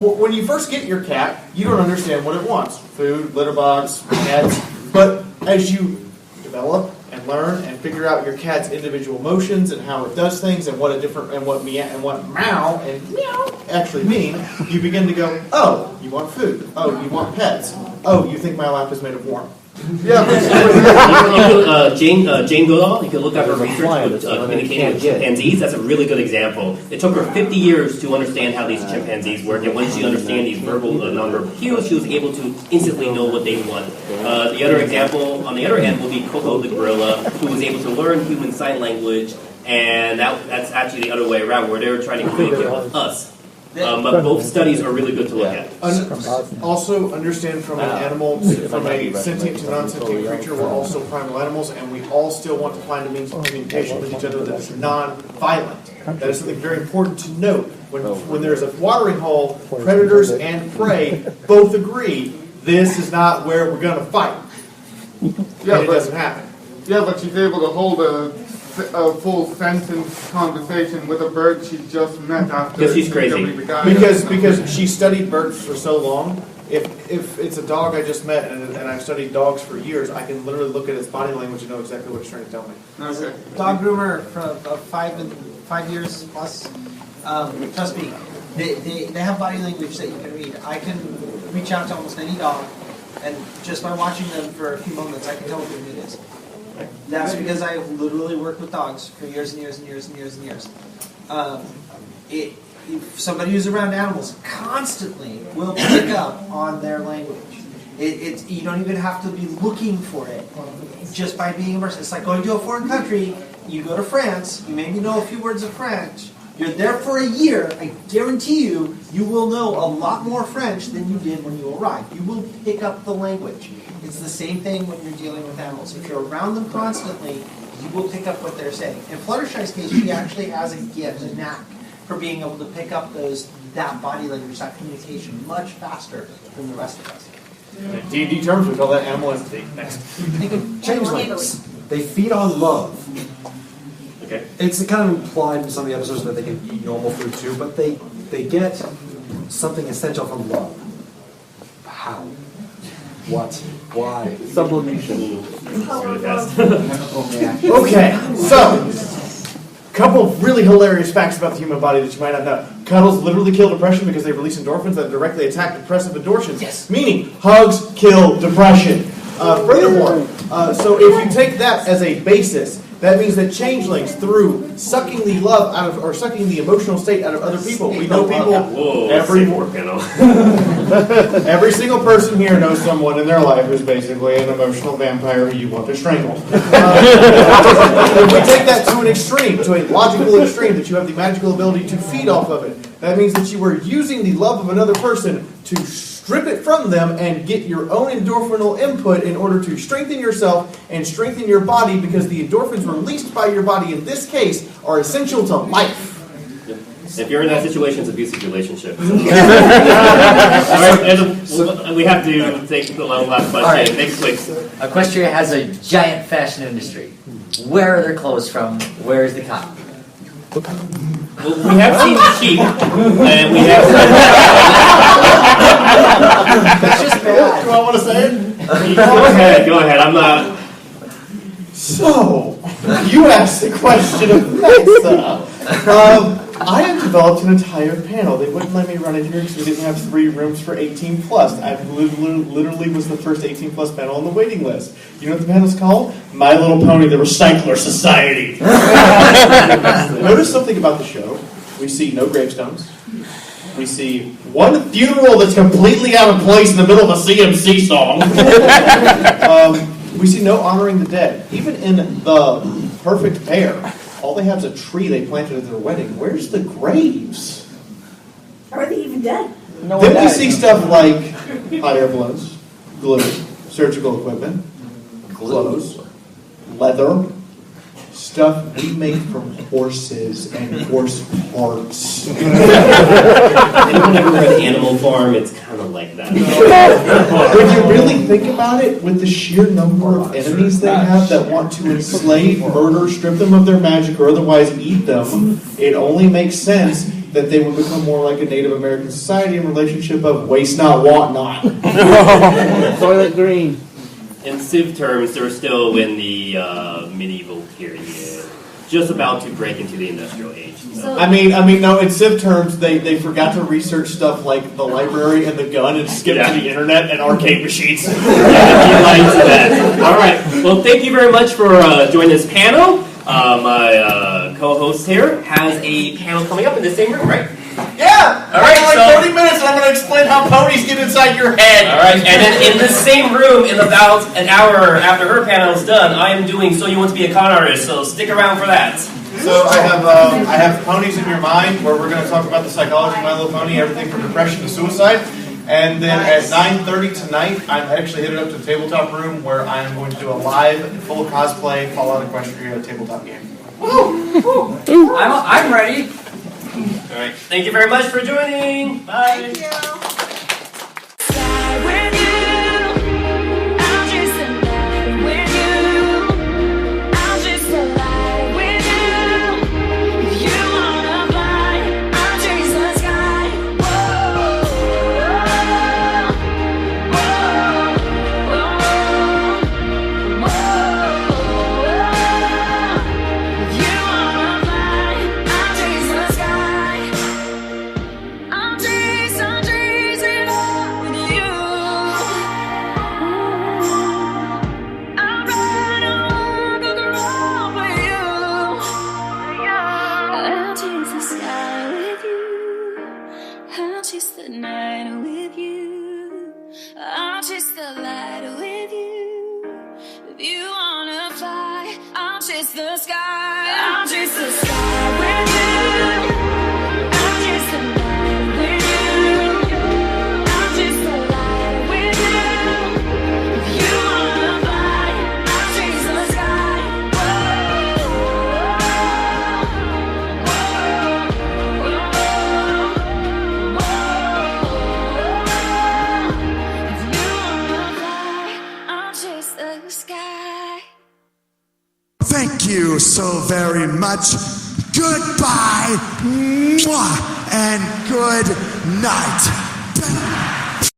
When you first get your cat, you don't understand what it wants. Food, litter box, pets. But as you develop and learn and figure out your cat's individual motions and how it does things and what what meow and meow actually mean, you begin to go, oh, you want food. Oh, you want pets. Oh, you think my lap is made of warm. Yeah, Jane Goodall, you can look up her research with communicating with chimpanzees. That's a really good example. It took her 50 years to understand how these chimpanzees work, and once she understands these verbal nonverbal cues, she was able to instantly know what they want. The other example, on the other hand, will be Coco the gorilla, who was able to learn human sign language, and that's actually the other way around, where they were trying to communicate with us. But both studies are really good to look at. Also, understand from an animal, from a sentient to non-sentient creature, we're also primal animals, and we all still want to find a means of communication with each other that is non-violent. That is something very important to note. When there's a watering hole, predators and prey both agree this is not where we're going to fight. Yeah, it doesn't happen. Yeah, but she's able to hold a full sentence conversation with a bird she just met after. Because she's crazy. Because she studied birds for so long. If it's a dog I just met and I've studied dogs for years, I can literally look at its body language and know exactly what it's trying to tell me. Okay. Dog groomer for 5 years plus. Trust me, they have body language that you can read. I can reach out to almost any dog, and just by watching them for a few moments, I can tell what their mood is. That's because I've literally worked with dogs for years and years and years and years and years. Somebody who's around animals constantly will pick up on their language. You don't even have to be looking for it. Just by being immersed. It's like going to a foreign country. You go to France. You maybe know a few words of French. You're there for a year. I guarantee you, you will know a lot more French than you did when you arrived. You will pick up the language. It's the same thing when you're dealing with animals. If you're around them constantly, you will pick up what they're saying. In Fluttershy's case, she actually has a gift, a knack, for being able to pick up that body language, that communication, much faster than the rest of us. In D&D terms, we call that animal entity. Next. Changelings. They feed on love. Okay. It's kind of implied in some of the episodes that they can eat normal food too, but they get something essential from love. How? What? Why? Sublimation. Okay, so couple of really hilarious facts about the human body that you might not know. Cuddles literally kill depression because they release endorphins that directly attack depressive endorphins. Yes. Meaning, hugs kill depression. Furthermore, so if you take that as a basis, that means that changelings, through sucking the love out of, or sucking the emotional state out of other people, we know people, every single person here knows someone in their life who's basically an emotional vampire who you want to strangle. If we take that to an extreme, to a logical extreme, that you have the magical ability to feed off of it, that means that you are using the love of another person to strip it from them and get your own endorphinal input in order to strengthen yourself and strengthen your body, because the endorphins released by your body in this case are essential to life. If you're in that situation, it's an abusive relationship. All right, we have to take the last question. Right. Next quick. Equestria has a giant fashion industry. Where are their clothes from? Where is the cotton? Well, we have seen sheep, and we have. That's just bad. Do I want to say it? Go ahead. I'm not. So, you asked the question of Mesa. I have developed an entire panel. They wouldn't let me run it here because we didn't have 3 rooms for 18 plus. I literally was the first 18 plus panel on the waiting list. You know what the panel's called? My Little Pony, the Recycler Society. Notice something about the show. We see no gravestones. We see one funeral that's completely out of place in the middle of a CMC song. We see no honoring the dead. Even in The Perfect Pair, all they have is a tree they planted at their wedding. Where's the graves? Are they even dead? No, then we see stuff like hot air balloons, glue, surgical equipment, clothes, leather, stuff we make from horses and horse parts. Anyone ever heard of Animal Farm? It's kind of like that. When you really think about it, with the sheer number of enemies they have that want to enslave, murder, strip them of their magic, or otherwise eat them, it only makes sense that they would become more like a Native American society in relationship of waste not, want not. Toilet green. In Civ terms, they're still in the medieval period, just about to break into the industrial age. So. I mean, no. In Civ terms, they forgot to research stuff like the library and the gun, and skipped to the internet and arcade machines. All right. Well, thank you very much for joining this panel. My co-host here has a panel coming up in the same room, right? Yeah! All right, like so 30 minutes and I'm going to explain how ponies get inside your head. all right, and then in the same room, in about an hour after her panel is done, I am doing So You Want to Be a Con Artist, so stick around for that. So I have Ponies in Your Mind, where we're going to talk about the psychology of My Little Pony, everything from depression to suicide. And then at 9:30 tonight, I'm actually headed up to the tabletop room, where I am going to do a live, full cosplay, Fallout Equestria tabletop game. I'm ready. All right, thank you very much for joining. Bye. Thank you. With you, I'm just alive with you. I'm just alive with you. If you wanna fly, I'll chase the sky. Whoa, whoa, whoa, whoa. If you wanna fly, I'll chase the sky. I'm chasing up with you. I'll ride along the road with you. I'll chase the sky with you. I'll chase the night with you. I'll chase the light with you. If you wanna fly, I'll chase the sky. I'll chase the sky with you. I'll chase the night with you. I'll chase the light with you. If you wanna fly, I'll chase the sky. Whoa, whoa, whoa, whoa. If you wanna fly, I'll chase the sky. Thank you so very much. Goodbye, mwah, and good night.